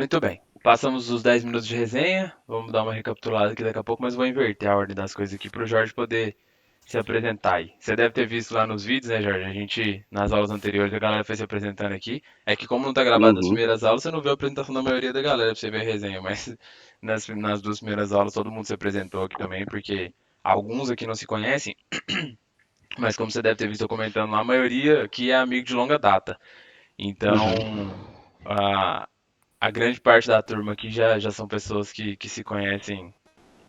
Muito bem. Passamos os 10 minutos de resenha. Vamos dar uma recapitulada aqui daqui a pouco, mas vou inverter a ordem das coisas aqui para o Jorge poder se apresentar aí. Você deve ter visto lá nos vídeos, né, Jorge? A gente, nas aulas anteriores, a galera foi se apresentando aqui. É que como não tá gravado nas Uhum. primeiras aulas, você não viu a apresentação da maioria da galera pra você ver a resenha, mas nas duas primeiras aulas todo mundo se apresentou aqui também, porque alguns aqui não se conhecem, mas como você deve ter visto eu comentando lá, a maioria aqui é amigo de longa data. Uhum. Então, a grande parte da turma aqui já são pessoas que se conhecem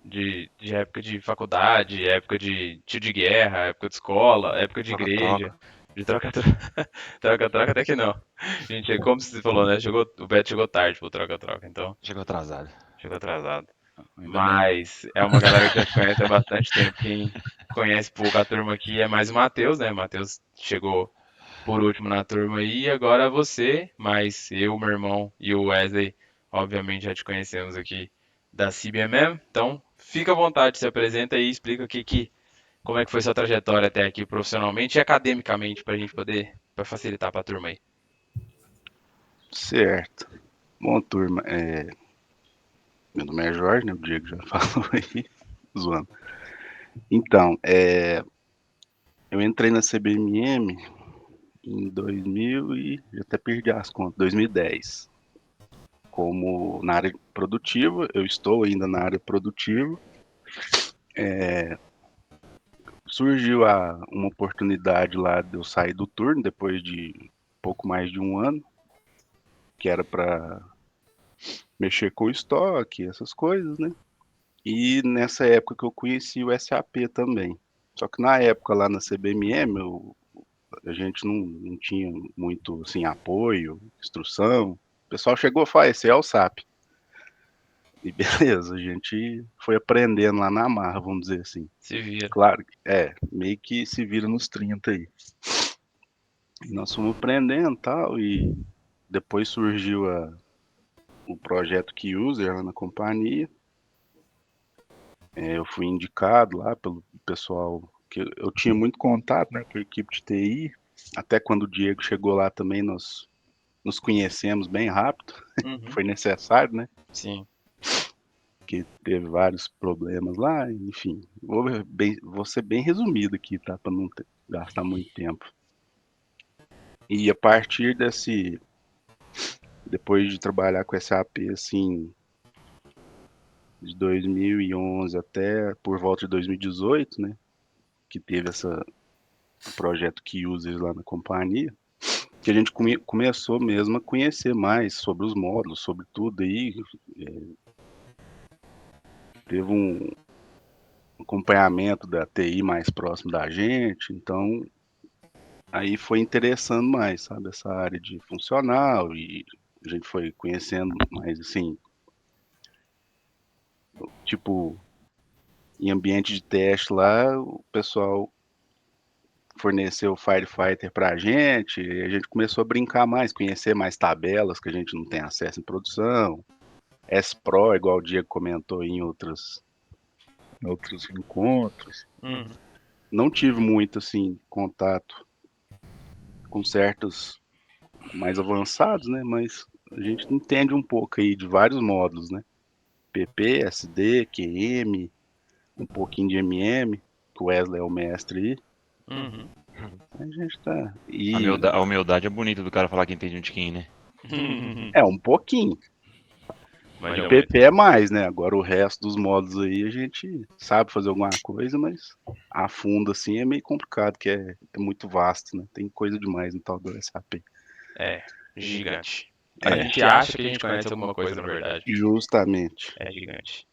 de época de faculdade, época de tio de guerra, época de escola, época de igreja, Troca-troca. de troca-troca. Troca-troca até que não. Gente, é como você falou, né? O Beto chegou tarde pro troca-troca, então Chegou atrasado. chegou atrasado. Ainda bem. Mas é uma galera que já se conhece há bastante tempo. Quem conhece pouco a turma aqui é mais o Matheus, né? O Matheus chegou por último na turma aí, e agora você, mas eu, meu irmão e o Wesley, obviamente já te conhecemos aqui da CBMM, então fica à vontade, se apresenta aí e explica como é que foi sua trajetória até aqui profissionalmente e academicamente pra gente poder, pra facilitar pra turma aí. Certo. Bom, turma, meu nome é Jorge, né? O Diego já falou aí, zoando. Então, eu entrei na CBMM em 2000 e já até perdi as contas, 2010. Como na área produtiva, eu estou ainda na área produtiva. Surgiu uma oportunidade lá de eu sair do turno depois de pouco mais de um ano, que era para mexer com o estoque, essas coisas, né? E nessa época que eu conheci o SAP também. Só que na época lá na CBMM, a gente não tinha muito assim, apoio, instrução. O pessoal chegou e falou: esse é o SAP. E beleza, a gente foi aprendendo lá na marra, vamos dizer assim. Se vira. Claro, meio que se vira nos 30 aí. E nós fomos aprendendo e tal, e depois surgiu o projeto Key User lá na companhia. Eu fui indicado lá pelo pessoal, que eu tinha muito contato, né, com a equipe de TI. Até quando o Diego chegou lá também, nós nos conhecemos bem rápido. Uhum, Foi necessário, né? sim. Que teve vários problemas lá, enfim. Vou ser bem resumido aqui, tá? Para não gastar muito tempo. E a partir depois de trabalhar com SAP, assim, de 2011 até por volta de 2018, né? Que teve o projeto Key Users lá na companhia, que a gente começou mesmo a conhecer mais sobre os módulos, sobre tudo aí. Teve um acompanhamento da TI mais próximo da gente, então aí foi interessando mais, sabe, essa área de funcional e a gente foi conhecendo mais assim, tipo, em ambiente de teste lá, o pessoal forneceu o Firefighter pra gente, e a gente começou a brincar mais, conhecer mais tabelas que a gente não tem acesso em produção, S-Pro, igual o Diego comentou em outros encontros. Uhum. Não tive muito assim contato com certos mais avançados, né? Mas a gente entende um pouco aí de vários módulos, né? PP, SD, QM, um pouquinho de MM, que o Wesley é o mestre aí. Uhum. A gente tá. A humildade é bonita do cara falar que entende um tiquinho, né? É um pouquinho. Manja muito. PP é mais, né? Agora o resto dos módulos aí a gente sabe fazer alguma coisa, mas a fundo assim é meio complicado, que é muito vasto, né? Tem coisa demais no tal do SAP. É, gigante. A É, gente acha que a gente conhece alguma coisa, na verdade. justamente. É gigante.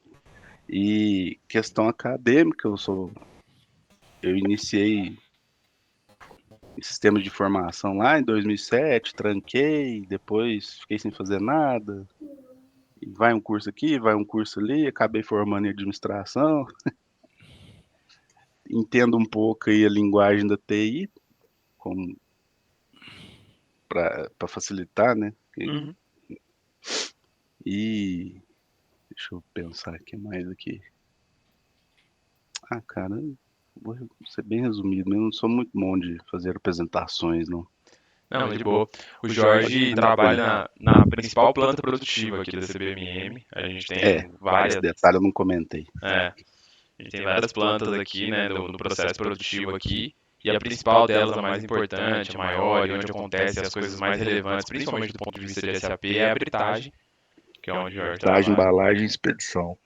E questão acadêmica, eu iniciei em sistemas de informação lá em 2007, tranquei, depois fiquei sem fazer nada. E vai um curso aqui, vai um curso ali, acabei formando em administração. Entendo um pouco aí a linguagem da TI, como para facilitar, né? Uhum. E deixa eu pensar aqui mais aqui. Ah, cara, vou ser bem resumido, eu não sou muito bom de fazer apresentações, não. Não, de boa. O Jorge trabalha na principal planta produtiva aqui da CBMM. A gente tem Esse detalhe eu não comentei. a gente tem várias plantas aqui, né, no processo produtivo aqui. E a principal delas, a mais importante, a maior, e onde acontecem as coisas mais relevantes, principalmente do ponto de vista de SAP, é a britagem, que é onde o Jorge Montagem, trabalha, embalagem e expedição.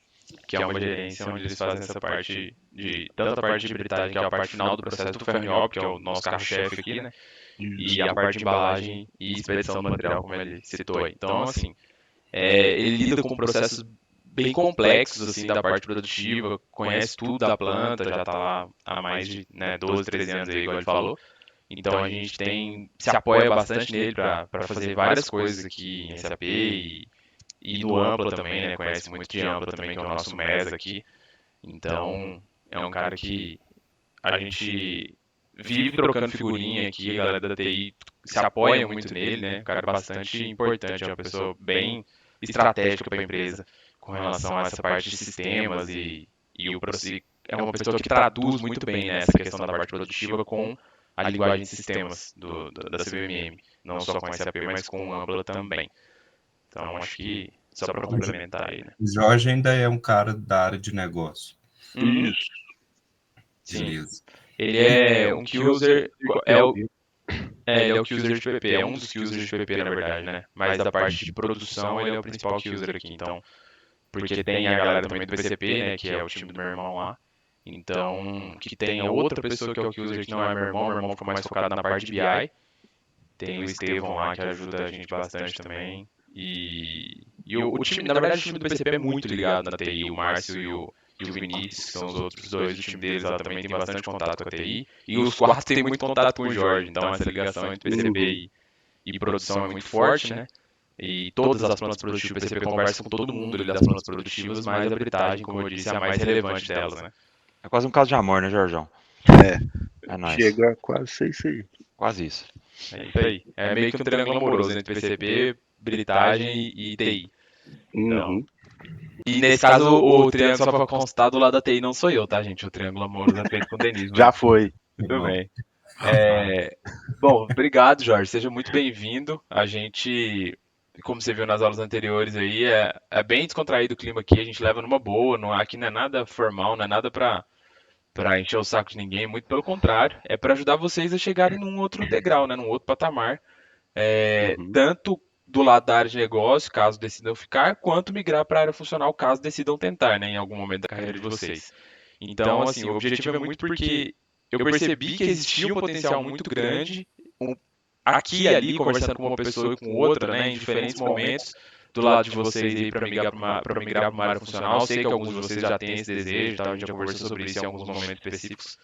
que é uma gerência onde eles fazem essa parte de, tanto a parte de britagem, que é a parte final do processo do ferro em obra, que é o nosso carro-chefe aqui, né, e a parte de embalagem e expedição do material, como ele citou aí. Então, assim, ele lida com processos bem complexos assim da parte produtiva, conhece tudo da planta, já está lá há mais de 12, 13 anos aí, igual ele falou. Então a gente se apoia bastante nele para fazer várias coisas aqui em SAP e no Ampla também, né? Conhece muito de Ampla também, que é o nosso MES aqui. Então é um cara que a gente vive trocando figurinha aqui, a galera da TI se apoia muito nele, né? Um cara bastante importante, é uma pessoa bem estratégica para a empresa com relação a essa parte de sistemas é uma pessoa que traduz muito bem, né, essa questão da parte produtiva com a linguagem de sistemas da CVMM, não só com SAP, mas com o Ampla também. Então acho que só para complementar aí, né? O Jorge ainda é um cara da área de negócio. Isso. Sim. Beleza. Ele é um key user, ele é o key user de PP, é um dos key users de PP, na verdade, né? Mas da parte de produção, ele é o principal key user aqui, então, porque tem a galera também do PCP, né, que é o time do meu irmão lá, então, que tem a outra pessoa que é o key user que não é meu irmão ficou mais focado na parte de BI, tem o Estevão lá que ajuda a gente bastante também, e o time, na verdade, o time do PCP é muito ligado na TI, o Márcio e o Vinícius, que são os outros dois do time deles lá, também tem bastante contato com a TI. E os quatro têm muito contato com o Jorge, então essa ligação entre PCP e produção é muito forte, né? E todas as plantas produtivas, o PCP conversa com todo mundo ali das plantas produtivas, mas a britagem, como eu disse, é a mais relevante delas, né? É quase um caso de amor, né, Jorjão? É. É nóis. Chega a quase ser isso aí. Quase isso. É isso aí. É meio que um triângulo amoroso entre PCP, britagem e TI. Então, Uhum. e nesse caso, o triângulo, só pra constar, do lado da TI não sou eu, tá, gente? O triângulo amoroso é feito com o Denis. Já foi. Muito bem. Bom, obrigado, Jorge. Seja muito bem-vindo. A gente, como você viu nas aulas anteriores aí, é bem descontraído o clima aqui. A gente leva numa boa. Aqui não é nada formal, não é nada pra encher o saco de ninguém. Muito pelo contrário. É pra ajudar vocês a chegarem num outro degrau, né? Num outro patamar. Uhum. Tanto do lado da área de negócio, caso decidam ficar, quanto migrar para a área funcional, caso decidam tentar, né, em algum momento da carreira de vocês. Então, assim, o objetivo é muito porque eu percebi que existia um potencial muito grande aqui e ali, conversando com uma pessoa e com outra, né, em diferentes momentos, do lado de vocês aí para migrar para uma área funcional. Eu sei que alguns de vocês já têm esse desejo, tá? A gente já conversou sobre isso em alguns momentos específicos.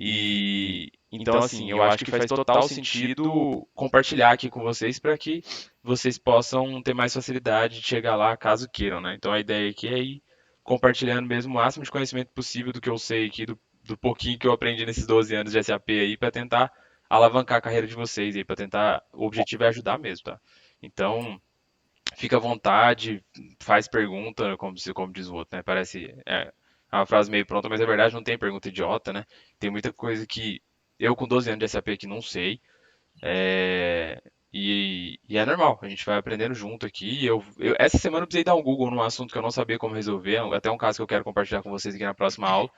E então, assim, eu acho que faz total sentido compartilhar aqui com vocês para que vocês possam ter mais facilidade de chegar lá caso queiram, né? Então a ideia aqui é ir compartilhando mesmo o máximo de conhecimento possível do que eu sei aqui, do pouquinho que eu aprendi nesses 12 anos de SAP aí, para tentar alavancar a carreira de vocês aí, para tentar. O objetivo é ajudar mesmo, tá? Então, fica à vontade, faz pergunta, como diz o outro, né? Parece. É uma frase meio pronta, mas é verdade, não tem pergunta idiota, né? Tem muita coisa que eu com 12 anos de SAP aqui não sei. E é normal, a gente vai aprendendo junto aqui. Essa semana eu precisei dar um Google num assunto que eu não sabia como resolver, até um caso que eu quero compartilhar com vocês aqui na próxima aula,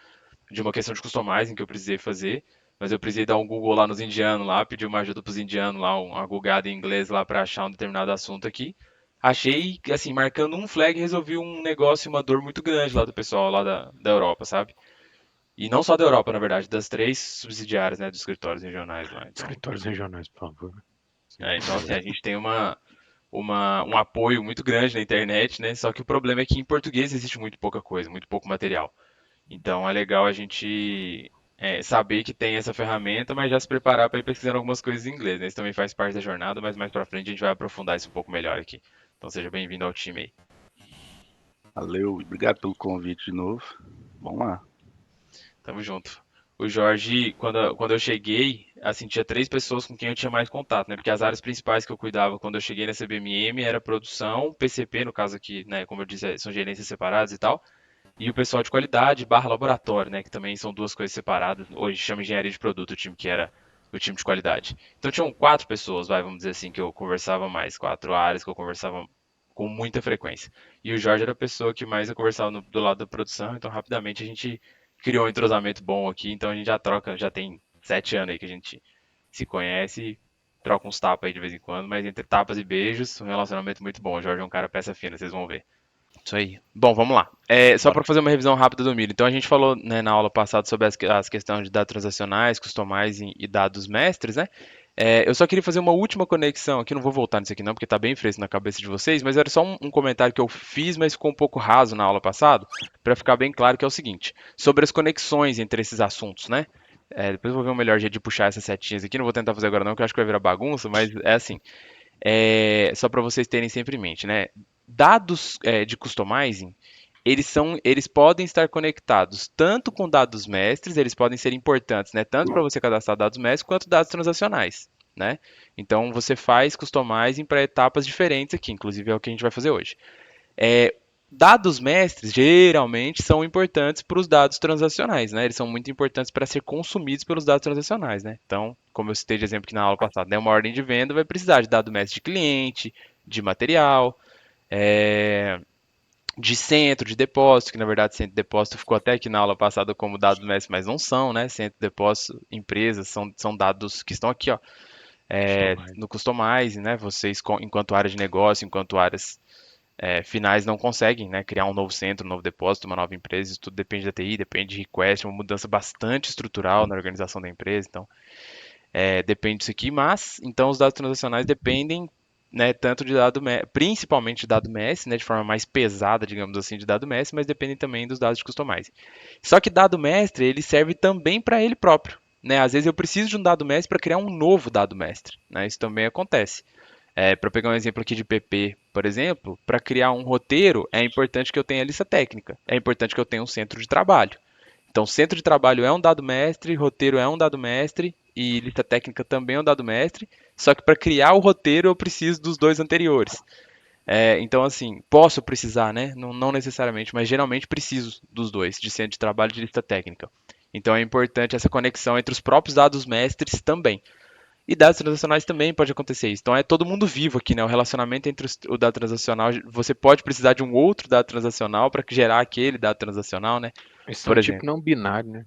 de uma questão de customizing que eu precisei fazer. Mas eu precisei dar um Google lá nos indianos lá, pedir uma ajuda pros indianos lá, uma googada em inglês lá para achar um determinado assunto aqui. Achei, assim, marcando um flag, resolvi um negócio, uma dor muito grande lá do pessoal lá da Europa, sabe? E não só da Europa, na verdade, das 3 subsidiárias, né, dos escritórios regionais lá. Então, Escritórios regionais, por favor. então assim, a gente tem um apoio muito grande na internet, né? Só que o problema é que em português existe muito pouca coisa, muito pouco material. Então é legal a gente saber que tem essa ferramenta, mas já se preparar para ir pesquisando algumas coisas em inglês, né? Isso também faz parte da jornada, mas mais pra frente a gente vai aprofundar isso um pouco melhor aqui. Então seja bem-vindo ao time aí. Valeu, obrigado pelo convite de novo. Vamos lá. Tamo junto. O Jorge, quando eu cheguei, assim, tinha 3 pessoas com quem eu tinha mais contato, né? Porque as áreas principais que eu cuidava quando eu cheguei na CBMM era produção, PCP, no caso aqui, né? Como eu disse, são gerências separadas e tal. E o pessoal de qualidade barra laboratório, né? Que também são duas coisas separadas. Hoje chama engenharia de produto, o time que era o time de qualidade. Então tinham 4 pessoas, vamos dizer assim, que eu conversava mais, 4 áreas que eu conversava com muita frequência. E o Jorge era a pessoa que mais eu conversava do lado da produção, então rapidamente a gente criou um entrosamento bom aqui, então a gente já troca, já tem 7 anos aí que a gente se conhece, troca uns tapas aí de vez em quando, mas entre tapas e beijos, um relacionamento muito bom. O Jorge é um cara peça fina, vocês vão ver. Isso aí. Bom, vamos lá. Só Bora. para fazer uma revisão rápida do milho. Então a gente falou, né, na aula passada sobre as questões de dados transacionais, customizing e dados mestres, né? Eu só queria fazer uma última conexão aqui, não vou voltar nisso aqui não, porque tá bem fresco na cabeça de vocês, mas era só um comentário que eu fiz, mas ficou um pouco raso na aula passada, para ficar bem claro que é o seguinte, sobre as conexões entre esses assuntos, né? Depois eu vou ver o melhor jeito de puxar essas setinhas aqui, não vou tentar fazer agora não, que eu acho que vai virar bagunça, mas é assim, só para vocês terem sempre em mente, né? Dados de customizing, eles podem estar conectados tanto com dados mestres, eles podem ser importantes, né? Tanto para você cadastrar dados mestres quanto dados transacionais, né? Então você faz customizing para etapas diferentes aqui, inclusive é o que a gente vai fazer hoje. Dados mestres geralmente são importantes para os dados transacionais, né? Eles são muito importantes para ser consumidos pelos dados transacionais, né? Então, como eu citei de exemplo aqui na aula passada, né? Uma ordem de venda vai precisar de dado mestre de cliente, de material, de centro de depósito, que na verdade centro de depósito ficou até aqui na aula passada como dado mestre, mas não são, né? Centro de depósito, empresas, são dados que estão aqui, ó, no customizing, né? Vocês, enquanto área de negócio, enquanto áreas finais não conseguem, né, criar um novo centro, um novo depósito, uma nova empresa, isso tudo depende da TI, depende de request, uma mudança bastante estrutural na organização da empresa, então depende disso aqui, mas então os dados transacionais dependem, né, tanto de principalmente de dado MES, né, de forma mais pesada, digamos assim, de dado MES, mas dependem também dos dados de customizing. Só que dado mestre, ele serve também para ele próprio, né? Às vezes eu preciso de um dado mestre para criar um novo dado mestre, né? Isso também acontece. Para pegar um exemplo aqui de PP, por exemplo, para criar um roteiro é importante que eu tenha lista técnica, é importante que eu tenha um centro de trabalho. Então, centro de trabalho é um dado mestre, roteiro é um dado mestre e lista técnica também é um dado mestre. Só que para criar o roteiro eu preciso dos dois anteriores. Então, assim, posso precisar, né? Não, não necessariamente, mas geralmente preciso dos dois, de centro de trabalho e de lista técnica. Então é importante essa conexão entre os próprios dados mestres também. E dados transacionais também pode acontecer isso. Então é todo mundo vivo aqui, né? O relacionamento entre o dado transacional, você pode precisar de um outro dado transacional para gerar aquele dado transacional, né? Eles são Por tipo exemplo. não binário, né?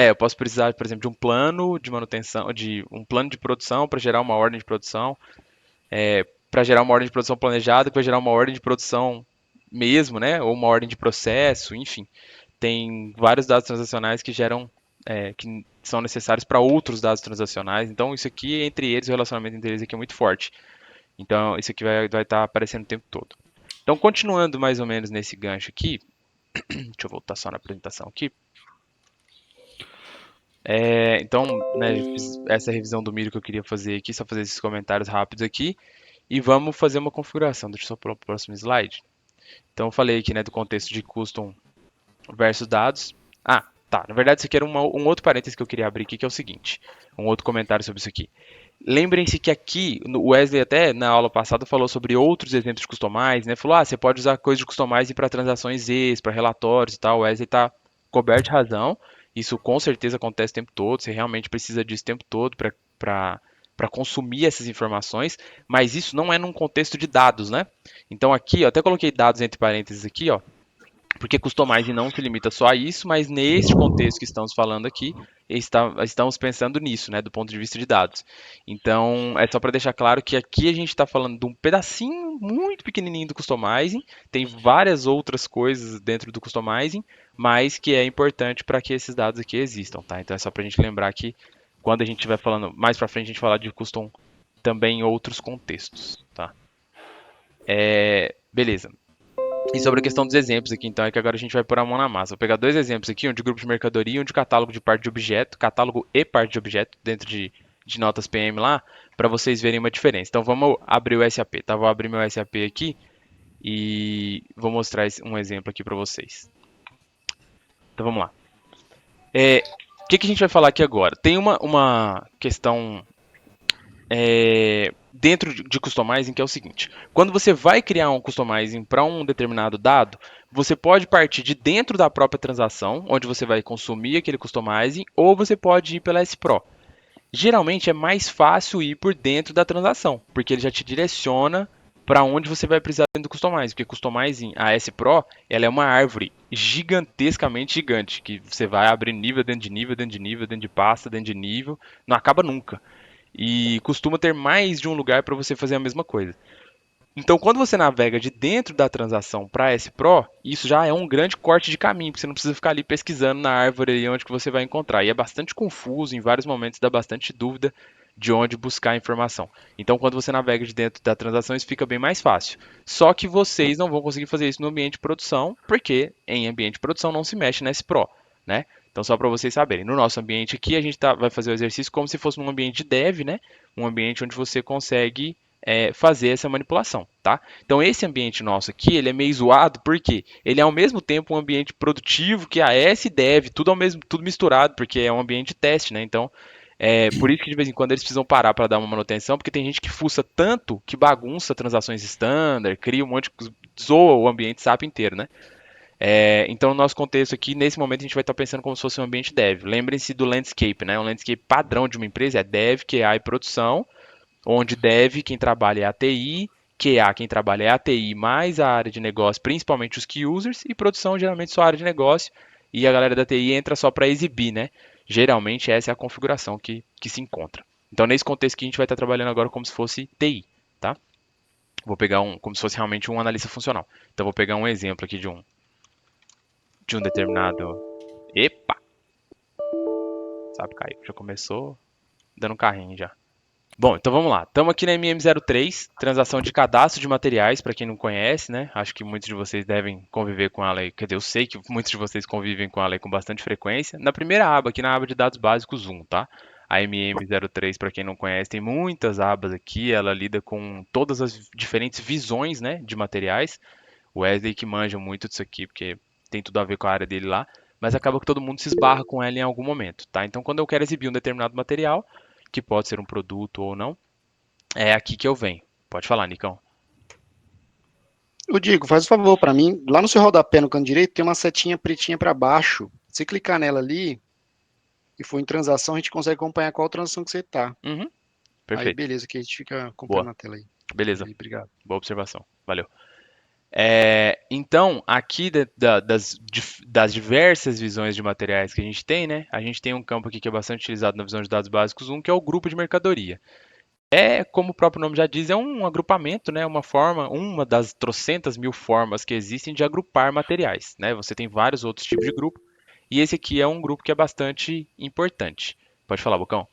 Eu posso precisar, por exemplo, de um plano de manutenção, de um plano de produção para gerar uma ordem de produção, para gerar uma ordem de produção planejada, para gerar uma ordem de produção mesmo, né? Ou uma ordem de processo, enfim. Tem vários dados transacionais que geram, que são necessários para outros dados transacionais. Então, isso aqui, entre eles, o relacionamento entre eles aqui é muito forte. Então, isso aqui vai estar aparecendo o tempo todo. Então, continuando mais ou menos nesse gancho aqui, deixa eu voltar só na apresentação aqui. Então, né, fiz essa revisão do milho que eu queria fazer aqui, só fazer esses comentários rápidos aqui. E vamos fazer uma configuração. Deixa eu só para o próximo slide. Então, eu falei aqui, né, do contexto de custom versus dados. Tá. Na verdade, isso aqui era um outro parênteses que eu queria abrir aqui, que é o seguinte. Um outro comentário sobre isso aqui. Lembrem-se que aqui, o Wesley até na aula passada falou sobre outros exemplos de customizing, né? Falou, você pode usar coisas de customizing para transações Z, para relatórios e tal. O Wesley está coberto de razão. Isso com certeza acontece o tempo todo. Você realmente precisa disso o tempo todo para consumir essas informações. Mas isso não é num contexto de dados, né? Então aqui, eu até coloquei dados entre parênteses aqui, ó. Porque customizing não se limita só a isso, mas neste contexto que estamos falando aqui, estamos pensando nisso, né, do ponto de vista de dados. Então, é só para deixar claro que aqui a gente está falando de um pedacinho muito pequenininho do customizing, tem várias outras coisas dentro do customizing, mas que é importante para que esses dados aqui existam, tá? Então é só para a gente lembrar que quando a gente estiver falando, mais para frente a gente falar de custom também em outros contextos, tá? Beleza. E sobre a questão dos exemplos aqui, então, é que agora a gente vai pôr a mão na massa. Vou pegar 2 exemplos aqui, um de grupo de mercadoria e um de catálogo de parte de objeto, catálogo e parte de objeto dentro de notas PM lá, para vocês verem uma diferença. Então vamos abrir o SAP, tá? Vou abrir meu SAP aqui e vou mostrar um exemplo aqui para vocês. Então vamos lá. O que a gente vai falar aqui agora? Tem uma questão dentro de customizing, que é o seguinte: quando você vai criar um customizing para um determinado dado, você pode partir de dentro da própria transação, onde você vai consumir aquele customizing, ou você pode ir pela SPRO. Geralmente é mais fácil ir por dentro da transação, porque ele já te direciona para onde você vai precisar dentro do Customize, porque Customizing, a S Pro, ela é uma árvore gigantescamente gigante, que você vai abrir nível dentro de nível, dentro de nível, dentro de pasta, dentro de nível, não acaba nunca. E costuma ter mais de um lugar para você fazer a mesma coisa. Então, quando você navega de dentro da transação para S Pro, isso já é um grande corte de caminho, porque você não precisa ficar ali pesquisando na árvore ali onde que você vai encontrar. E é bastante confuso, em vários momentos dá bastante dúvida de onde buscar a informação. Então, quando você navega de dentro da transação, isso fica bem mais fácil. Só que vocês não vão conseguir fazer isso no ambiente de produção, porque em ambiente de produção não se mexe na S Pro, né? Então, só para vocês saberem, no nosso ambiente aqui, a gente vai fazer o exercício como se fosse num ambiente de dev, né? Um ambiente onde você consegue fazer essa manipulação, tá? Então esse ambiente nosso aqui, ele é meio zoado porque ele é ao mesmo tempo um ambiente produtivo que a S Dev, tudo ao mesmo, tudo misturado, porque é um ambiente de teste, né? Então por isso que de vez em quando eles precisam parar para dar uma manutenção, porque tem gente que fuça tanto que bagunça transações standard, cria um monte de zoa o ambiente SAP inteiro, né? Então, no nosso contexto aqui, nesse momento, a gente vai estar pensando como se fosse um ambiente dev. Lembrem-se do landscape, né? O landscape padrão de uma empresa é dev, QA e produção, onde dev, quem trabalha é a TI, QA, quem trabalha é a TI mais a área de negócio, principalmente os key users, e produção, geralmente só a área de negócio, e a galera da TI entra só para exibir, né? Geralmente essa é a configuração que se encontra. Então, nesse contexto que a gente vai estar trabalhando agora como se fosse TI, tá? Vou pegar como se fosse realmente um analista funcional. Então, vou pegar um exemplo aqui de um determinado... Epa! Sabe, Caio, já começou dando um carrinho já. Bom, então vamos lá. Estamos aqui na MM03, transação de cadastro de materiais, para quem não conhece, né? Acho que muitos de vocês devem conviver com ela aí. Quer dizer, eu sei que muitos de vocês convivem com ela aí com bastante frequência. Na primeira aba, aqui na aba de dados básicos 1, tá? A MM03, para quem não conhece, tem muitas abas aqui. Ela lida com todas as diferentes visões, né, de materiais. O Wesley que manja muito disso aqui, porque tem tudo a ver com a área dele lá. Mas acaba que todo mundo se esbarra com ela em algum momento, tá? Então, quando eu quero exibir um determinado material, que pode ser um produto ou não, é aqui que eu venho. Pode falar, Nicão. Eu digo, faz um favor para mim, lá no seu rodapé no canto direito tem uma setinha pretinha para baixo. Se clicar nela ali e for em transação, a gente consegue acompanhar qual transação que você tá. Uhum, Aí perfeito. beleza, que a gente fica acompanhando Boa. na tela aí. Beleza. Aí, obrigado. Boa observação. Valeu. Então, aqui das diversas visões de materiais que a gente tem, né? A gente tem um campo aqui que é bastante utilizado na visão de dados básicos 1, que é o grupo de mercadoria. Como o próprio nome já diz, é um agrupamento, né? Uma das trocentas mil formas que existem de agrupar materiais, né? Você tem vários outros tipos de grupo, e esse aqui é um grupo que é bastante importante. Pode falar, Bocão.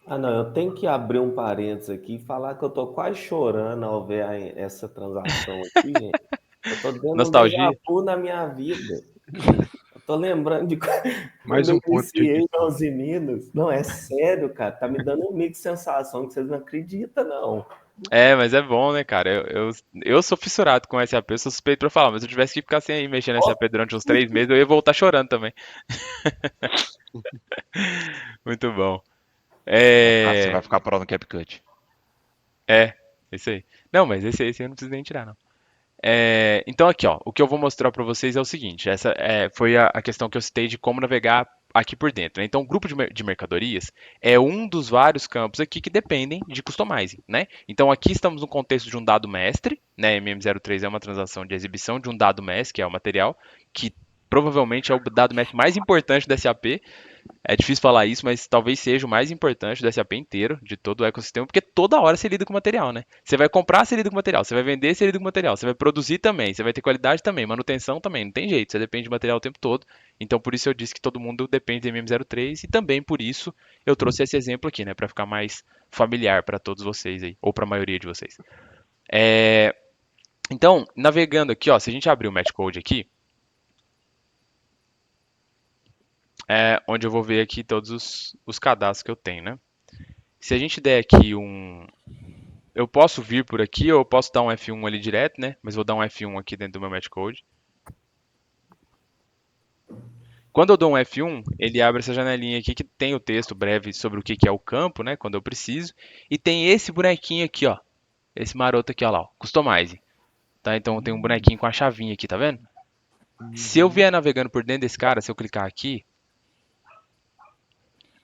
Ah, não, eu tenho que abrir um parênteses aqui e falar que eu tô quase chorando ao ver essa transação aqui, gente. Eu tô tendo um déjà Nostalgia? vu na minha vida. Eu tô lembrando de Mais quando eu um ponto de iniciei edição. nos Minas. Não, é sério, cara. Tá me dando um mix de sensação que vocês não acreditam, não. Mas é bom, né, cara? Eu sou fissurado com SAP, eu sou suspeito pra falar, mas se eu tivesse que ficar sem aí mexendo no SAP durante uns 3 meses, eu ia voltar chorando também. Muito bom. Ah, você vai ficar pronto no CapCut. Isso aí. Não, mas esse eu não preciso nem tirar, não. Então aqui, ó, o que eu vou mostrar para vocês é o seguinte. Essa foi a questão que eu citei de como navegar aqui por dentro, né? Então, o grupo de mercadorias é um dos vários campos aqui que dependem de customizing, né? Então, aqui estamos no contexto de um dado mestre, né? MM03 é uma transação de exibição de um dado mestre, que é o material, que provavelmente é o dado mestre mais importante da SAP. É difícil falar isso, mas talvez seja o mais importante do SAP inteiro, de todo o ecossistema, porque toda hora você lida com material, né? Você vai comprar, você lida com material. Você vai vender, você lida com material. Você vai produzir também. Você vai ter qualidade também. Manutenção também. Não tem jeito. Você depende de material o tempo todo. Então, por isso eu disse que todo mundo depende de MM03 e também por isso eu trouxe esse exemplo aqui, né? Para ficar mais familiar para todos vocês aí, ou para a maioria de vocês. Então, navegando aqui, ó, se a gente abrir o Match Code aqui, onde eu vou ver aqui todos os cadastros que eu tenho, né? Se a gente der aqui eu posso vir por aqui ou eu posso dar um F1 ali direto, né? Mas vou dar um F1 aqui dentro do meu Match Code. Quando eu dou um F1, ele abre essa janelinha aqui que tem o texto breve sobre o que é o campo, né? Quando eu preciso. E tem esse bonequinho aqui, ó. Esse maroto aqui, ó lá, ó. Customize. Tá? Então tem um bonequinho com a chavinha aqui, tá vendo? Se eu vier navegando por dentro desse cara, se eu clicar aqui,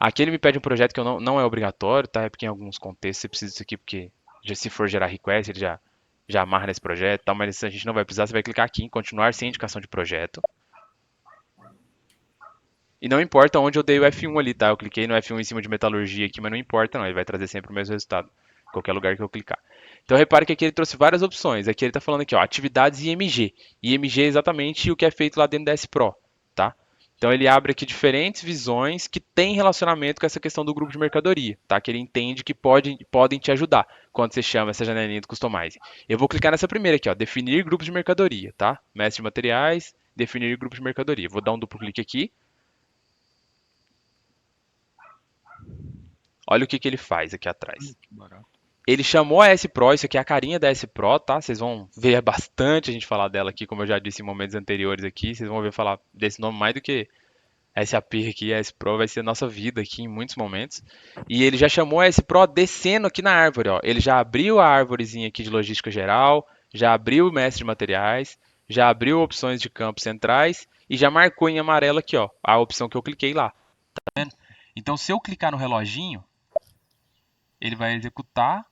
Aqui ele me pede um projeto que eu não é obrigatório, tá? É porque em alguns contextos você precisa disso aqui, porque se for gerar request, ele já amarra nesse projeto e tal, mas a gente não vai precisar, você vai clicar aqui em continuar sem indicação de projeto. E não importa onde eu dei o F1 ali, tá? Eu cliquei no F1 em cima de metalurgia aqui, mas não importa não, ele vai trazer sempre o mesmo resultado, qualquer lugar que eu clicar. Então repare que aqui ele trouxe várias opções. Aqui ele está falando aqui, ó, atividades IMG. IMG é exatamente o que é feito lá dentro da S-Pro, tá? Então ele abre aqui diferentes visões que têm relacionamento com essa questão do grupo de mercadoria, tá? Que ele entende que podem te ajudar quando você chama essa janelinha do Customize. Eu vou clicar nessa primeira aqui, ó, definir grupos de mercadoria, tá? Mestre de materiais, definir grupos de mercadoria. Vou dar um duplo clique aqui. Olha o que ele faz aqui atrás. Que barato. Ele chamou a S-Pro, isso aqui é a carinha da S-Pro, tá? Vocês vão ver bastante a gente falar dela aqui, como eu já disse em momentos anteriores aqui. Vocês vão ver falar desse nome mais do que SAP aqui, a S-Pro vai ser a nossa vida aqui em muitos momentos. E ele já chamou a S-Pro descendo aqui na árvore, ó. Ele já abriu a árvorezinha aqui de logística geral, já abriu o mestre de materiais, já abriu opções de campos centrais e já marcou em amarelo aqui, ó, a opção que eu cliquei lá. Tá vendo? Então, se eu clicar no reloginho, ele vai executar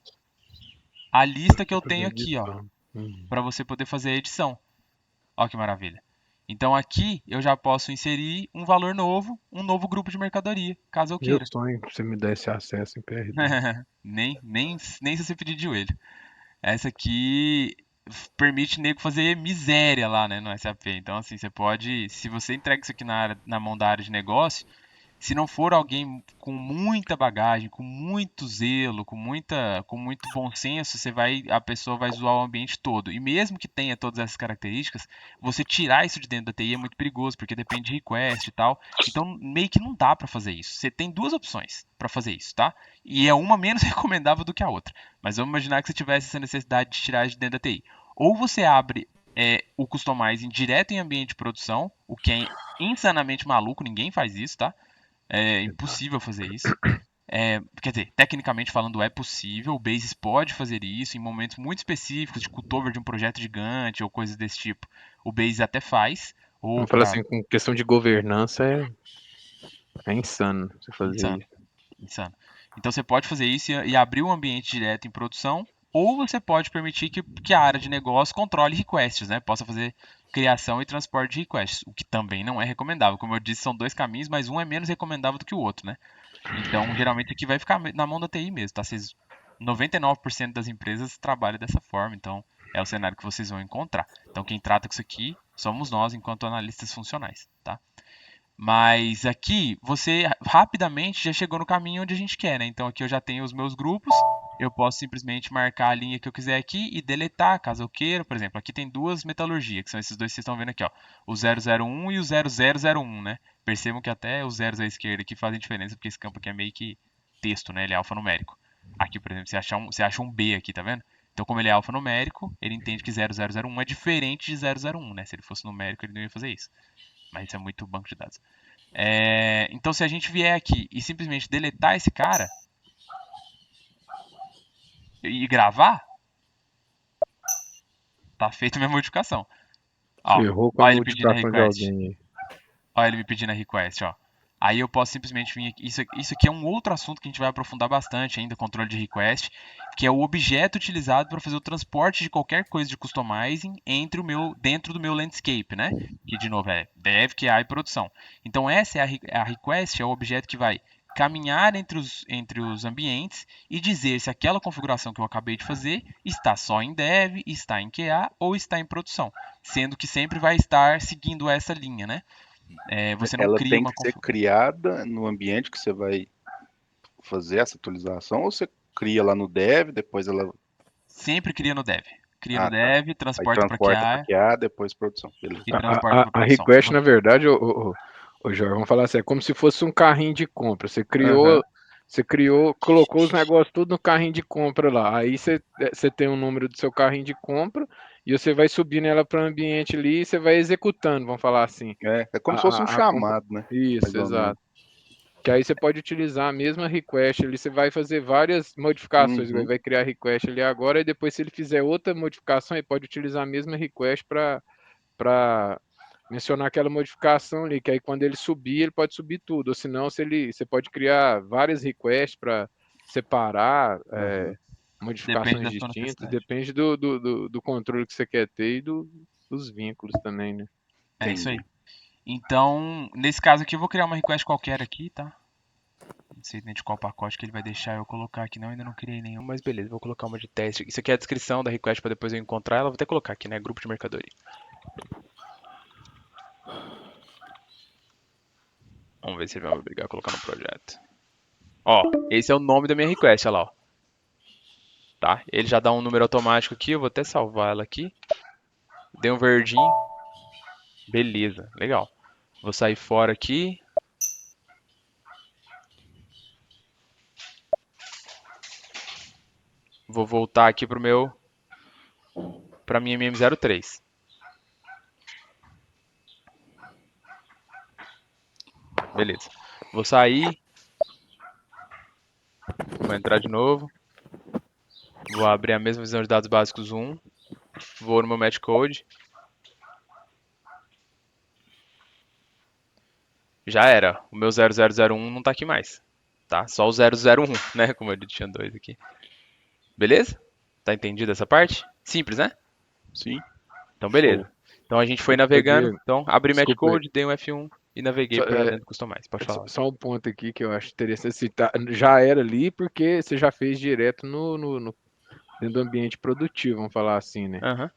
a lista que eu tenho aqui, ó, para você poder fazer a edição. Ó que maravilha. Então aqui eu já posso inserir um valor novo, um novo grupo de mercadoria, caso eu Meu queira. sonho que você me desse acesso em PRD. nem se você pedir de joelho. Essa aqui permite nego fazer miséria lá, né, no SAP. Então assim, você pode, se você entrega isso aqui na mão da área de negócio, se não for alguém com muita bagagem, com muito zelo, com muito bom senso, a pessoa vai zoar o ambiente todo. E mesmo que tenha todas essas características, você tirar isso de dentro da TI é muito perigoso, porque depende de request e tal. Então, meio que não dá para fazer isso. Você tem duas opções para fazer isso, tá? E é uma menos recomendável do que a outra. Mas vamos imaginar que você tivesse essa necessidade de tirar isso de dentro da TI. Ou você abre o customizing direto em ambiente de produção, o que é insanamente maluco, ninguém faz isso, tá? É impossível fazer isso. Quer dizer, tecnicamente falando, é possível. O Basis pode fazer isso em momentos muito específicos, de cutover de um projeto gigante ou coisas desse tipo. O Basis até faz. Ou Vamos falar assim, com questão de governança é insano você fazer insano, isso. insano. Então você pode fazer isso e abrir um ambiente direto em produção, ou você pode permitir que a área de negócio controle requests, né? Possa fazer criação e transporte de requests, o que também não é recomendável. Como eu disse, são dois caminhos, mas um é menos recomendável do que o outro, né? Então, geralmente aqui vai ficar na mão da TI mesmo, tá? 99% das empresas trabalham dessa forma, então é o cenário que vocês vão encontrar. Então, quem trata com isso aqui somos nós, enquanto analistas funcionais, tá? Mas aqui você rapidamente já chegou no caminho onde a gente quer, né? Então aqui eu já tenho os meus grupos, eu posso simplesmente marcar a linha que eu quiser aqui e deletar, caso eu queira. Por exemplo, aqui tem duas metalurgias, que são esses dois que vocês estão vendo aqui, ó. O 001 e o 0001, né? Percebam que até os zeros à esquerda aqui fazem diferença, porque esse campo aqui é meio que texto, né? Ele é alfanumérico. Aqui, por exemplo, você acha um B aqui, tá vendo? Então, como ele é alfanumérico, ele entende que 0001 é diferente de 001, né? Se ele fosse numérico, ele não ia fazer isso. Mas isso é muito banco de dados. Então, se a gente vier aqui e simplesmente deletar esse cara e gravar, tá feita a minha modificação. Ó, Ferrou com a ó ele pedindo a modificação de request. alguém aí. Ó ele me pedindo a request, ó. Aí eu posso simplesmente vir aqui. Isso aqui é um outro assunto que a gente vai aprofundar bastante ainda, controle de request, que é o objeto utilizado para fazer o transporte de qualquer coisa de customizing dentro do meu landscape, né? Que de novo é dev, QA e produção. Então essa é a request, é o objeto que vai caminhar entre os ambientes e dizer se aquela configuração que eu acabei de fazer está só em dev, está em QA ou está em produção, sendo que sempre vai estar seguindo essa linha, né? Você não Ela cria tem uma que ser criada no ambiente que você vai fazer essa atualização, ou você cria lá no dev, depois ela Sempre cria no dev. Cria no tá. dev, Aí transporta para transporta QA para QA, depois produção. Beleza. e transporta para A produção. request, na verdade, ô Jorge, vamos falar assim, é como se fosse um carrinho de compra. Você criou, colocou os negócios tudo no carrinho de compra lá. Aí você tem um número do seu carrinho de compra e você vai subindo ela para o ambiente ali e você vai executando, vamos falar assim. É como se fosse um chamado, né? Isso, Mais ou menos. exato. Que aí você pode utilizar a mesma request ali, você vai fazer várias modificações, ele vai criar a request ali agora, e depois se ele fizer outra modificação, ele pode utilizar a mesma request para mencionar aquela modificação ali, que aí quando ele subir, ele pode subir tudo. Ou senão, você pode criar várias requests para separar Depende modificações da sua distintas. necessidade. Depende do controle que você quer ter e dos vínculos também, né? É isso aí. Então, nesse caso aqui, eu vou criar uma request qualquer aqui, tá? Não sei de qual pacote que ele vai deixar eu colocar aqui, não. Ainda não criei nenhum, mas beleza, vou colocar uma de teste. Isso aqui é a descrição da request para depois eu encontrar ela. Vou até colocar aqui, né? Grupo de mercadoria. Vamos ver se ele vai me obrigar a colocar no projeto. Ó, esse é o nome da minha request, olha lá, ó. Tá? Ele já dá um número automático aqui, eu vou até salvar ela aqui. Dei um verdinho. Beleza, legal. Vou sair fora aqui. Vou voltar aqui para minha MM03. Beleza. Vou sair. Vou entrar de novo. Vou abrir a mesma visão de dados básicos 1. Vou no meu match code. Já era. O meu 0001 não tá aqui mais. Tá? Só o 001, né? Como eu tinha 2 aqui. Beleza? Tá entendido essa parte? Simples, né? Sim. Então, beleza. Então a gente foi navegando. Então, abri match Desculpa aí. code, dei um F1 e naveguei Só- para é, dentro do Customize. Pode falar. Só um ponto aqui que eu acho interessante citar. Já era ali porque você já fez direto dentro do ambiente produtivo, vamos falar assim, né? Aham.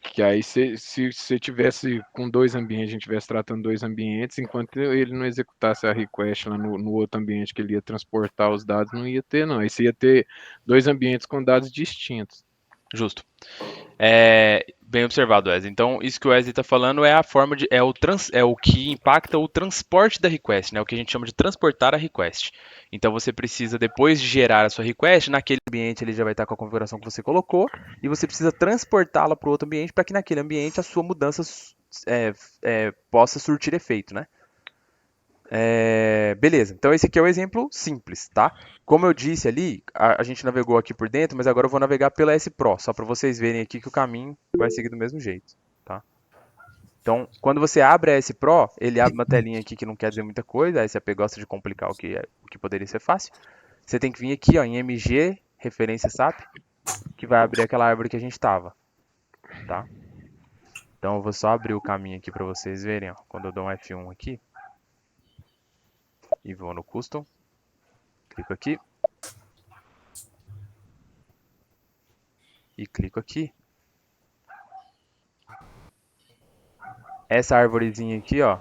Que aí se você tivesse com dois ambientes, a gente estivesse tratando dois ambientes, enquanto ele não executasse a request lá no outro ambiente que ele ia transportar os dados, não ia ter, não. Aí você ia ter dois ambientes com dados distintos. Justo. Bem observado, Wesley. Então, isso que o Wesley está falando é a forma de. É o que impacta o transporte da request, né? O que a gente chama de transportar a request. Então você precisa, depois de gerar a sua request, naquele ambiente ele já vai estar com a configuração que você colocou, e você precisa transportá-la para o outro ambiente para que naquele ambiente a sua mudança possa surtir efeito, né? Beleza, então esse aqui é o exemplo simples, tá? Como eu disse ali, a gente navegou aqui por dentro, mas agora eu vou navegar pela S Pro, só para vocês verem aqui que o caminho vai seguir do mesmo jeito, tá? Então, quando você abre a S Pro, ele abre uma telinha aqui que não quer dizer muita coisa, a SAP gosta de complicar o que poderia ser fácil. Você tem que vir aqui, ó, em MG, referência SAP, que vai abrir aquela árvore que a gente estava, tá? Então eu vou só abrir o caminho aqui para vocês verem, ó, quando eu dou um F1 aqui, e vou no Custom, clico aqui, e clico aqui. Essa arvorezinha aqui, ó,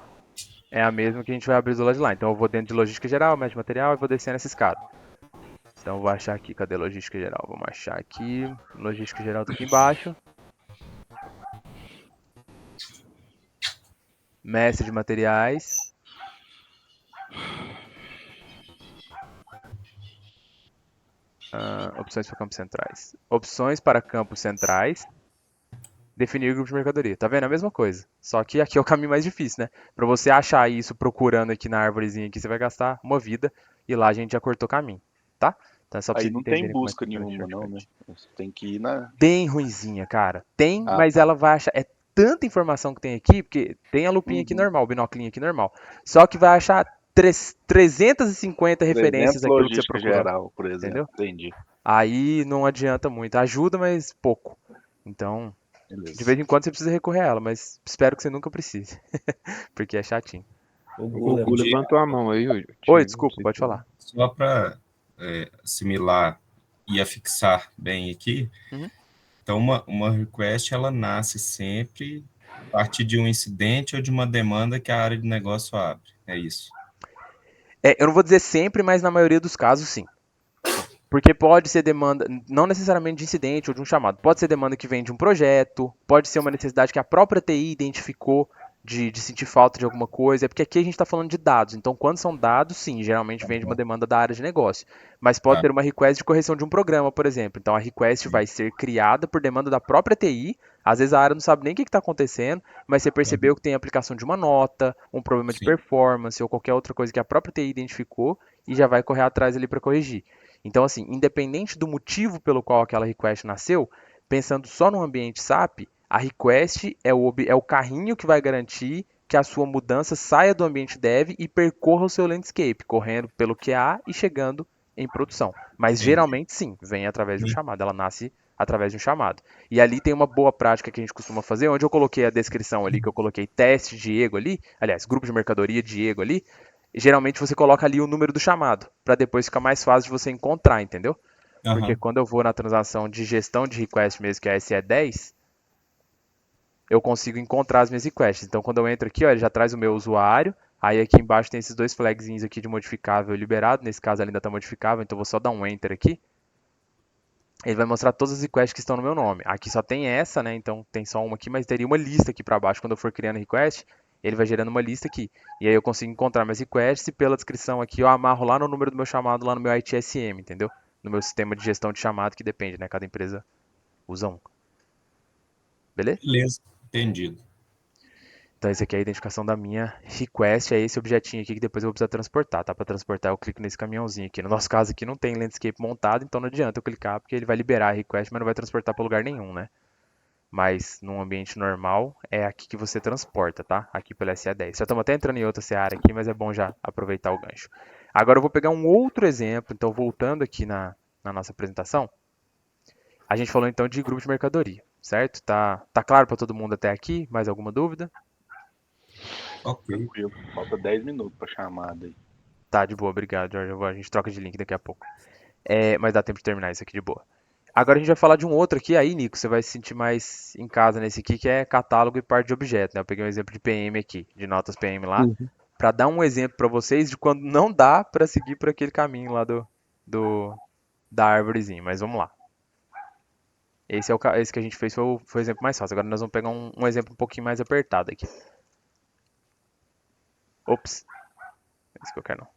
é a mesma que a gente vai abrir do lado de lá. Então eu vou dentro de logística geral, match material e vou descendo essa escada. Então eu vou achar aqui, cadê logística geral? Vamos achar aqui, logística geral tá aqui embaixo. Mestre de materiais. Opções para campos centrais. Opções para campos centrais. Definir o grupo de mercadoria. Tá vendo? É a mesma coisa. Só que aqui é o caminho mais difícil, né? Para você achar isso procurando aqui na árvorezinha aqui, você vai gastar uma vida. E lá a gente já cortou caminho, tá? Então é só pra Aí vocês não tem entenderem como é busca que funciona nenhuma, esse não, né? shortcut. Você tem que ir na. Bem ruinzinha, cara. Tem, Ah, mas tá. ela vai achar. É tanta informação que tem aqui, porque tem a lupinha aqui Uhum. normal, o binoclinho aqui normal. Só que vai achar 350 referências 300 daquilo que você logística procurou. geral, por exemplo. Entendeu? Entendi. Aí não adianta muito. Ajuda, mas pouco. Então, de Beleza. vez em quando você precisa recorrer a ela, mas espero que você nunca precise. Porque é chatinho. O O Gu Gu levantou a mão aí, Oi, Thiago, desculpa, não sei pode se- falar. Só para assimilar e afixar bem aqui. Uhum. Então, uma request, ela nasce sempre a partir de um incidente ou de uma demanda que a área de negócio abre. É isso. Eu não vou dizer sempre, mas na maioria dos casos, sim. Porque pode ser demanda, não necessariamente de incidente ou de um chamado, pode ser demanda que vem de um projeto, pode ser uma necessidade que a própria TI identificou de sentir falta de alguma coisa, porque aqui a gente está falando de dados, então quando são dados, sim, geralmente vem de uma demanda da área de negócio, mas pode ter uma request de correção de um programa, por exemplo, então a request vai ser criada por demanda da própria TI, às vezes a área não sabe nem o que está acontecendo, mas você percebeu que tem aplicação de uma nota, um problema de Sim. performance ou qualquer outra coisa que a própria TI identificou e já vai correr atrás ali para corrigir. Então, assim, independente do motivo pelo qual aquela request nasceu, pensando só no ambiente SAP, A request é o carrinho que vai garantir que a sua mudança saia do ambiente dev e percorra o seu landscape, correndo pelo QA e chegando em produção. Mas Entendi. geralmente sim, vem através de um Sim. chamado, ela nasce através de um chamado. E ali tem uma boa prática que a gente costuma fazer, onde eu coloquei a descrição ali, que eu coloquei teste Diego ali, aliás, grupo de mercadoria Diego ali, geralmente você coloca ali o número do chamado, para depois ficar mais fácil de você encontrar, entendeu? Porque Aham. quando eu vou na transação de gestão de request mesmo, que é a SE10, eu consigo encontrar as minhas requests. Então, quando eu entro aqui, ó, ele já traz o meu usuário. Aí aqui embaixo tem esses dois flagzinhos aqui de modificável e liberado. Nesse caso, ele ainda está modificável, então eu vou só dar um Enter aqui. Ele vai mostrar todas as requests que estão no meu nome. Aqui só tem essa, né? Então tem só uma aqui, mas teria uma lista aqui para baixo. Quando eu for criando request, ele vai gerando uma lista aqui. E aí eu consigo encontrar minhas requests e pela descrição aqui eu amarro lá no número do meu chamado, lá no meu ITSM, entendeu? No meu sistema de gestão de chamado, que depende, né? Cada empresa usa um. Beleza? Beleza, entendido. Então esse aqui é a identificação da minha request, é esse objetinho aqui que depois eu vou precisar transportar, tá? Para transportar eu clico nesse caminhãozinho aqui. No nosso caso aqui não tem landscape montado, então não adianta eu clicar porque ele vai liberar a request, mas não vai transportar para lugar nenhum, né? Mas num ambiente normal é aqui que você transporta, tá? Aqui pela SE10. Já estamos até entrando em outra seara aqui, mas é bom já aproveitar o gancho. Agora eu vou pegar um outro exemplo, então voltando aqui na nossa apresentação, a gente falou então de grupo de mercadoria, certo? Tá claro para todo mundo até aqui? Mais alguma dúvida? Ok. Tranquilo. Falta 10 minutos pra chamada aí. Tá, de boa, obrigado, Jorge. A gente troca de link daqui a pouco. Mas dá tempo de terminar isso aqui de boa. Agora a gente vai falar de um outro aqui, aí, Nico, você vai se sentir mais em casa nesse aqui, que é catálogo e parte de objeto, né? Eu peguei um exemplo de PM aqui, de notas PM lá, Uhum. para dar um exemplo para vocês de quando não dá para seguir por aquele caminho lá da árvorezinha, mas vamos lá. Esse que a gente fez foi o exemplo mais fácil. Agora nós vamos pegar um exemplo um pouquinho mais apertado aqui. Ops, é isso que eu quero não.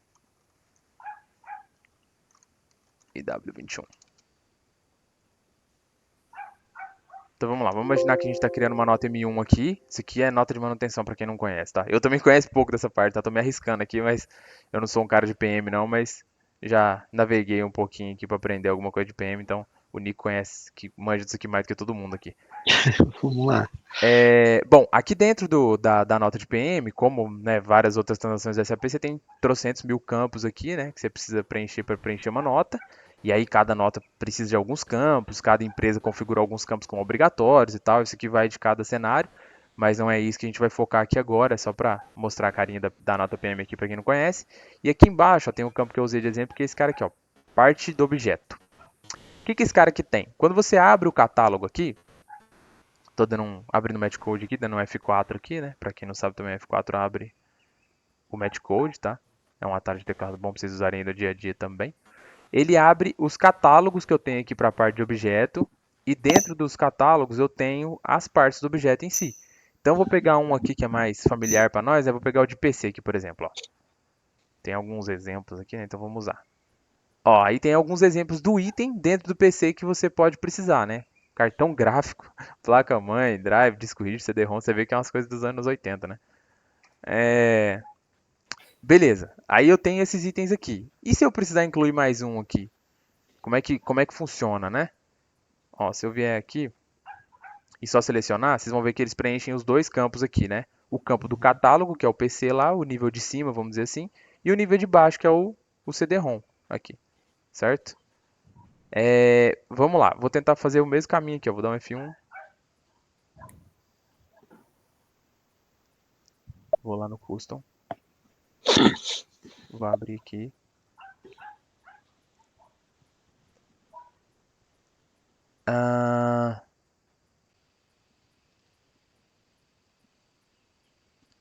IW21. Então vamos lá, vamos imaginar que a gente está criando uma nota M1 aqui. Isso aqui é nota de manutenção para quem não conhece, tá? Eu também conheço pouco dessa parte, tá? Tô me arriscando aqui, mas eu não sou um cara de PM não, mas já naveguei um pouquinho aqui para aprender alguma coisa de PM, então o Nico conhece, que manja disso aqui mais do que todo mundo aqui. Vamos lá. Bom, aqui dentro da nota de PM, como, né, várias outras transações do SAP, você tem trocentos mil campos aqui, né, que você precisa preencher para preencher uma nota. E aí cada nota precisa de alguns campos, cada empresa configura alguns campos como obrigatórios e tal. Isso aqui vai de cada cenário, mas não é isso que a gente vai focar aqui agora, é só para mostrar a carinha da nota PM aqui para quem não conhece. E aqui embaixo ó, tem um campo que eu usei de exemplo, que é esse cara aqui, ó, parte do objeto. O que esse cara aqui tem? Quando você abre o catálogo aqui, tô abrindo o match code aqui, dando um F4 aqui, né? Para quem não sabe também, F4 abre o match code, tá? É um atalho de teclado bom para vocês usarem aí no dia a dia também. Ele abre os catálogos que eu tenho aqui para a parte de objeto e dentro dos catálogos eu tenho as partes do objeto em si. Então eu vou pegar um aqui que é mais familiar para nós, né? Vou pegar o de PC aqui, por exemplo. Ó. Tem alguns exemplos aqui, né? Então vamos usar. Ó, aí tem alguns exemplos do item dentro do PC que você pode precisar, né? Cartão gráfico, placa-mãe, drive, disco rígido, CD-ROM, você vê que é umas coisas dos anos 80, né? Beleza, aí eu tenho esses itens aqui. E se eu precisar incluir mais um aqui? Como é que funciona, né? Ó, se eu vier aqui e só selecionar, vocês vão ver que eles preenchem os dois campos aqui, né? O campo do catálogo, que é o PC lá, o nível de cima, vamos dizer assim, e o nível de baixo, que é o CD-ROM aqui, certo? Vamos lá, vou tentar fazer o mesmo caminho aqui, eu vou dar um F1. Vou lá no Custom. Vou abrir aqui.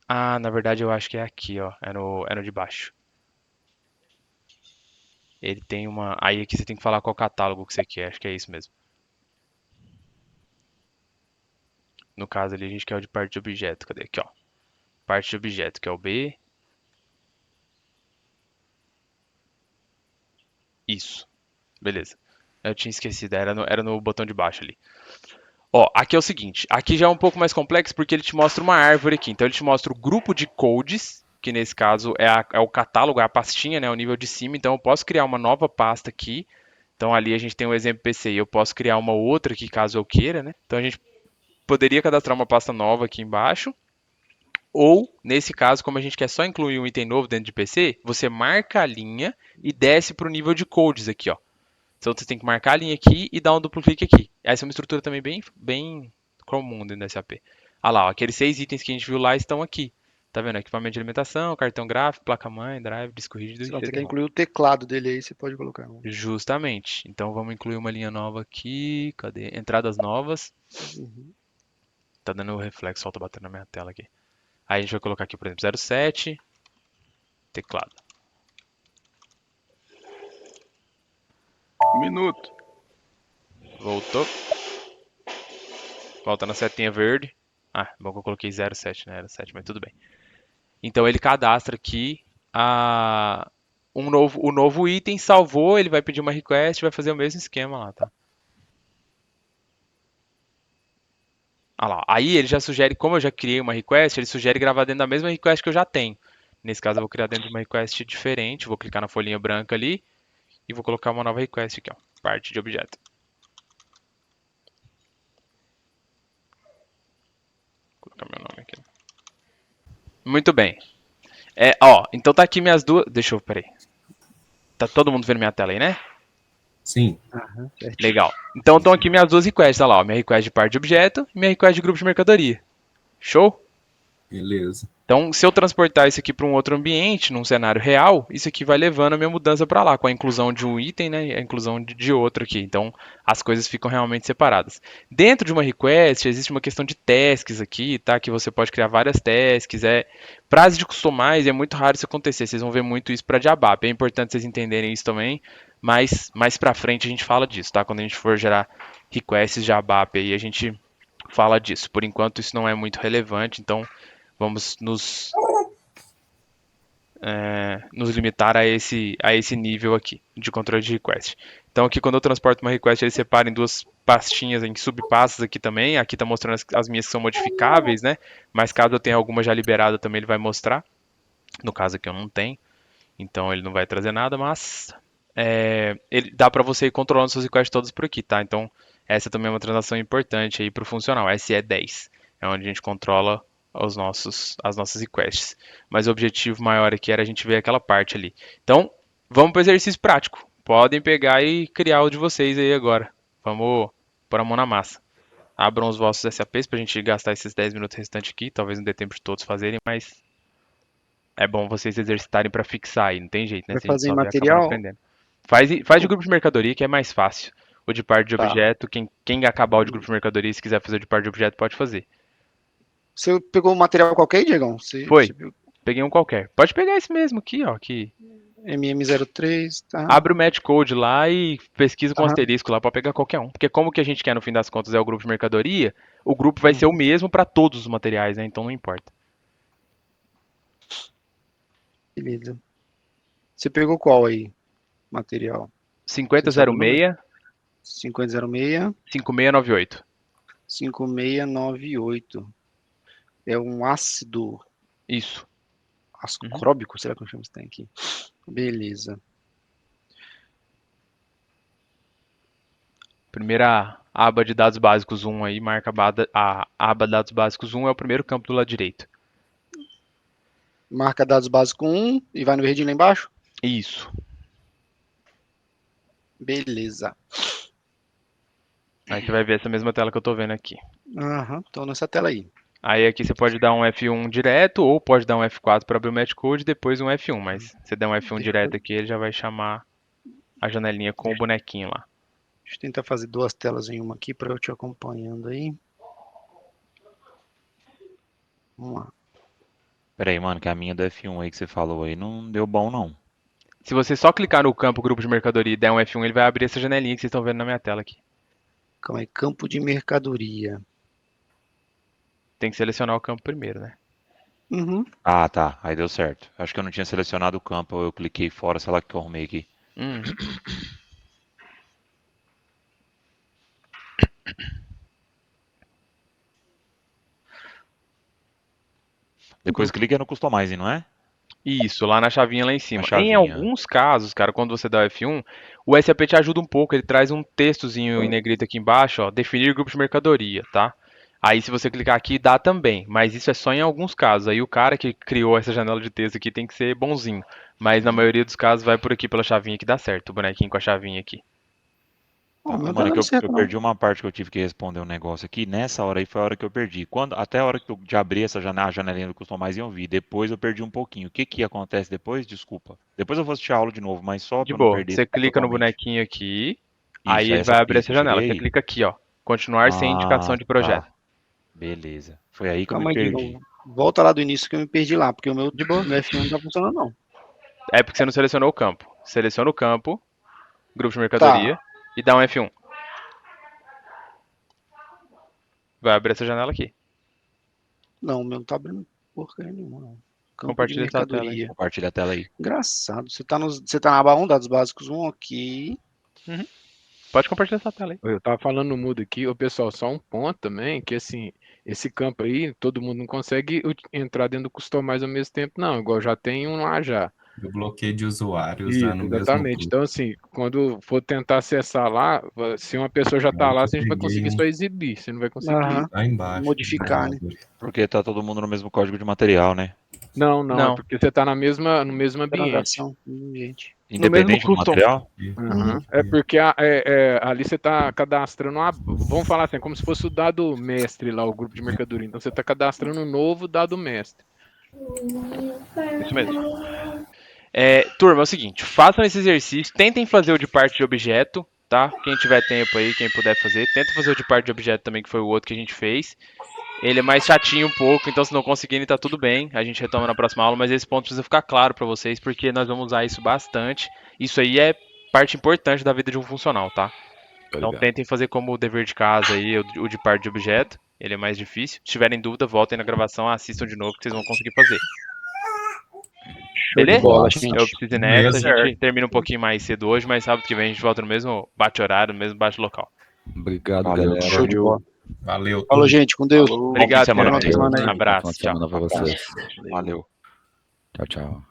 Na verdade eu acho que é aqui, ó. É no de baixo. Ele tem uma... Aí aqui você tem que falar qual catálogo que você quer. Acho que é isso mesmo. No caso ali a gente quer o de parte de objeto. Cadê? Aqui, ó. Parte de objeto, que é o B. Isso. Beleza. Eu tinha esquecido. Era no botão de baixo ali. Ó, aqui é o seguinte. Aqui já é um pouco mais complexo porque ele te mostra uma árvore aqui. Então ele te mostra o grupo de codes, que nesse caso é o catálogo, é a pastinha, né? O nível de cima. Então eu posso criar uma nova pasta aqui. Então ali a gente tem um exemplo PC e eu posso criar uma outra aqui caso eu queira, né? Então a gente poderia cadastrar uma pasta nova aqui embaixo. Ou, nesse caso, como a gente quer só incluir um item novo dentro de PC, você marca a linha e desce para o nível de codes aqui, ó. Então você tem que marcar a linha aqui e dar um duplo clique aqui. Essa é uma estrutura também bem comum dentro da SAP. Ah lá, ó, aqueles 6 itens que a gente viu lá estão aqui. Tá vendo? Equipamento de alimentação, cartão gráfico, placa-mãe, drive, disco rígido e Sei lá, você quer CD-ROM. incluir o teclado dele aí, você pode colocar. Justamente. Então vamos incluir uma linha nova aqui. Cadê? Entradas novas. Uhum. Tá dando reflexo, solta batendo na minha tela aqui. Aí a gente vai colocar aqui, por exemplo, 07, teclado. Minuto. Voltou. Volta na setinha verde. Ah, bom que eu coloquei 07, né? Era 7, mas tudo bem. Então ele cadastra aqui o novo item, salvou, ele vai pedir uma request, vai fazer o mesmo esquema lá, tá? Ah lá, aí ele já sugere, como eu já criei uma request, ele sugere gravar dentro da mesma request que eu já tenho. Nesse caso eu vou criar dentro de uma request diferente, vou clicar na folhinha branca ali e vou colocar uma nova request aqui, ó, parte de objeto. Vou colocar meu nome aqui. Muito bem. Então tá aqui minhas duas. Deixa eu, peraí. Tá todo mundo vendo minha tela aí, né? Sim. Aham, certinho. Legal. Então estão aqui minhas duas requests, olha lá, ó, minha request de parte de objeto e minha request de grupo de mercadoria. Show? Beleza. Então, se eu transportar isso aqui para um outro ambiente, num cenário real, isso aqui vai levando a minha mudança para lá, com a inclusão de um item, né, e a inclusão de outro aqui. Então, as coisas ficam realmente separadas. Dentro de uma request, existe uma questão de tasks aqui, tá? Que você pode criar várias tasks. Prazo de customize, é muito raro isso acontecer. Vocês vão ver muito isso para Jabap. É importante vocês entenderem isso também, mas mais para frente a gente fala disso, tá? Quando a gente for gerar requests Jabap aí, a gente fala disso. Por enquanto, isso não é muito relevante, então vamos nos limitar a esse nível aqui de controle de request. Então aqui quando eu transporto uma request, ele separa em duas pastinhas, em subpastas aqui também. Aqui está mostrando as minhas que são modificáveis, né? Mas caso eu tenha alguma já liberada também, ele vai mostrar. No caso aqui eu não tenho, então ele não vai trazer nada, mas ele dá para você ir controlando suas requests todas por aqui, tá? Então essa também é uma transação importante aí para o funcional, SE10. É onde a gente controla as nossas requests. Mas o objetivo maior aqui era a gente ver aquela parte ali. Então, vamos para o exercício prático. Podem pegar e criar o de vocês aí agora. Vamos pôr a mão na massa. Abram os vossos SAPs para a gente gastar esses 10 minutos restantes aqui. Talvez não dê tempo de todos fazerem, mas é bom vocês exercitarem para fixar aí. Não tem jeito, né? Vai Se a gente fazer em só ver, acaba não material? aprendendo. Faz de grupo de mercadoria, que é mais fácil. O de parte de Tá. objeto, quem acabar o de grupo de mercadoria, se quiser fazer o de parte de objeto, pode fazer. Você pegou um material qualquer aí, Diegão? Foi. Você viu? Peguei um qualquer. Pode pegar esse mesmo aqui, ó. Aqui. MM03, tá? Abre o match code lá e pesquisa com Aham. asterisco lá para pegar qualquer um. Porque como que a gente quer, no fim das contas, é o grupo de mercadoria, o grupo vai ser o mesmo para todos os materiais, né? Então não importa. Beleza. Você pegou qual aí? Material? 5006 5006 5698. 5698. É um ácido Isso. ascóbico, será que eu chamo isso aqui? Beleza. Primeira aba de dados básicos 1 aí, marca a aba dados básicos 1 é o primeiro campo do lado direito. Marca dados básicos 1 e vai no verdinho lá embaixo? Isso. Beleza. Aí você vai ver essa mesma tela que eu tô vendo aqui. Aham, tô nessa tela aí. Aí aqui você pode dar um F1 direto ou pode dar um F4 para abrir o match code e depois um F1, mas se você der um F1 direto aqui, ele já vai chamar a janelinha com o bonequinho lá. Deixa eu tentar fazer duas telas em uma aqui para eu te acompanhando aí. Vamos lá. Pera aí, mano, que a minha do F1 aí que você falou aí não deu bom, não. Se você só clicar no campo grupo de mercadoria e der um F1, ele vai abrir essa janelinha que vocês estão vendo na minha tela aqui. Calma aí, campo de mercadoria. Tem que selecionar o campo primeiro, né? Uhum. Ah, tá. Aí deu certo. Acho que eu não tinha selecionado o campo, eu cliquei fora, sei lá o que eu arrumei aqui. Depois clica no Customize, não é? Isso, lá na chavinha lá em cima. Na chavinha. Em alguns casos, cara, quando você dá o F1, o SAP te ajuda um pouco, ele traz um textozinho em negrito aqui embaixo, ó, definir grupo de mercadoria, tá? Aí se você clicar aqui, dá também, mas isso é só em alguns casos. Aí o cara que criou essa janela de texto aqui tem que ser bonzinho. Mas na maioria dos casos vai por aqui pela chavinha que dá certo, o bonequinho com a chavinha aqui. Ó, o meu tá Mano, é que dando certo, eu não. perdi uma parte que eu tive que responder um negócio aqui. Nessa hora aí foi a hora que eu perdi. Até a hora que eu já abri essa janela, a janelinha do Customize e eu vi. Depois eu perdi um pouquinho. O que que acontece depois? Desculpa. Depois eu vou assistir a aula de novo, mas só De pra não boa, perder você clica no totalmente. bonequinho aqui, aí Isso, é ele essa vai abrir pista. essa janela. Cheguei Você aí. clica aqui, ó, continuar sem indicação Ah, de projeto. tá. Beleza. Foi aí que eu me Calma aí de perdi. novo. Volta lá do início que eu me perdi lá, porque o meu De boa. no F1 não tá funcionando, não. É porque você não selecionou o campo. Seleciona o campo, grupo de Tá. mercadoria, e dá um F1. Vai abrir essa janela aqui. Não, o meu não tá abrindo porcaria nenhuma, não. Campo de Compartilha essa tela aí. mercadoria. Compartilha a tela aí. Engraçado. Você tá na aba 1, dados básicos 1 aqui. Pode compartilhar essa tela aí. Eu tava falando no mudo aqui, ô pessoal, só um ponto também, que assim, esse campo aí, todo mundo não consegue entrar dentro do Customize ao mesmo tempo, não, igual já tem um lá já. Do bloqueio de usuário Isso, usando o mesmo exatamente. grupo. Então, assim, quando for tentar acessar lá, se uma pessoa já tá Aí lá, que você vai eu conseguir peguei só exibir, você não vai conseguir. Aham. lá embaixo. Modificar, né? Porque tá todo mundo no mesmo código de material, né? Não, é Não. porque você tá no mesmo ambiente. Transação, gente. Independente do custom. material? Uhum. É porque ali você está cadastrando vamos falar assim, como se fosse o dado mestre lá, o grupo de mercadoria. Então você está cadastrando um novo dado mestre. Isso mesmo. Turma, é o seguinte, façam esse exercício, tentem fazer o de parte de objeto, tá? Quem tiver tempo aí, quem puder fazer, tenta fazer o de parte de objeto também, que foi o outro que a gente fez. Ele é mais chatinho um pouco, então se não conseguirem, tá tudo bem. A gente retoma na próxima aula, mas esse ponto precisa ficar claro para vocês, porque nós vamos usar isso bastante. Isso aí é parte importante da vida de um funcional, tá? Então tentem fazer como o dever de casa aí, o de parte de objeto. Ele é mais difícil. Se tiverem dúvida, voltem na gravação, assistam de novo que vocês vão conseguir fazer. Show de Beleza? bola, gente. Eu preciso ir nessa. Beleza. A gente termina um pouquinho mais cedo hoje, mas sábado que vem a gente volta no mesmo bate-horário, no mesmo bate-local. Obrigado, Valeu, galera. Show de bola. Valeu. Falou, gente. Com Deus. Bom fim Obrigado, de semana Fernando. pra vocês. semana aí. Abraço. Boa Tchau. semana pra vocês. Valeu. Tchau, tchau.